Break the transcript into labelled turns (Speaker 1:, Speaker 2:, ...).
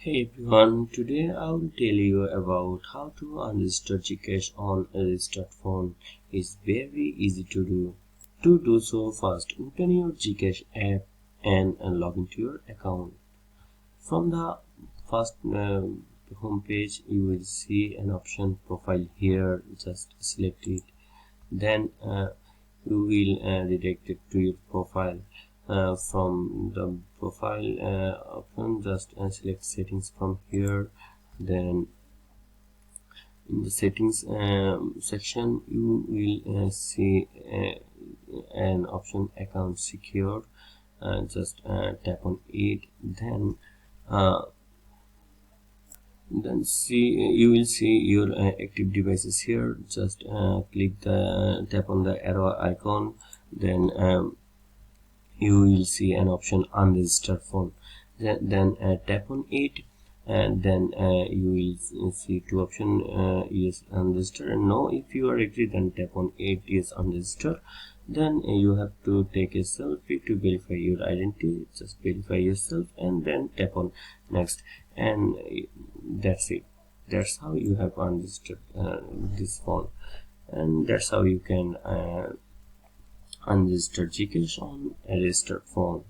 Speaker 1: Hey everyone, today I will tell you about how to unregister Gcash on a registered phone. It's very easy to do. To do so, first open your Gcash app and log into your account. From the first home page, you will see an option profile here. Just select it. Then you will redirect it to your profile. From the profile option, just select settings from here. Then in the settings section, you will see an option account secure. Just tap on it. Then you will see your active devices here. Just tap on the arrow icon. Then you will see an option unregistered phone. Then tap on it, and then you will see two options, yes, unregistered and no. If you are agree, then tap on it, yes, unregistered. Then you have to take a selfie to verify your identity. Just verify yourself and then tap on next, and that's it. That's how you have unregistered this phone, and that's how you can unregister Gcash on a registered phone.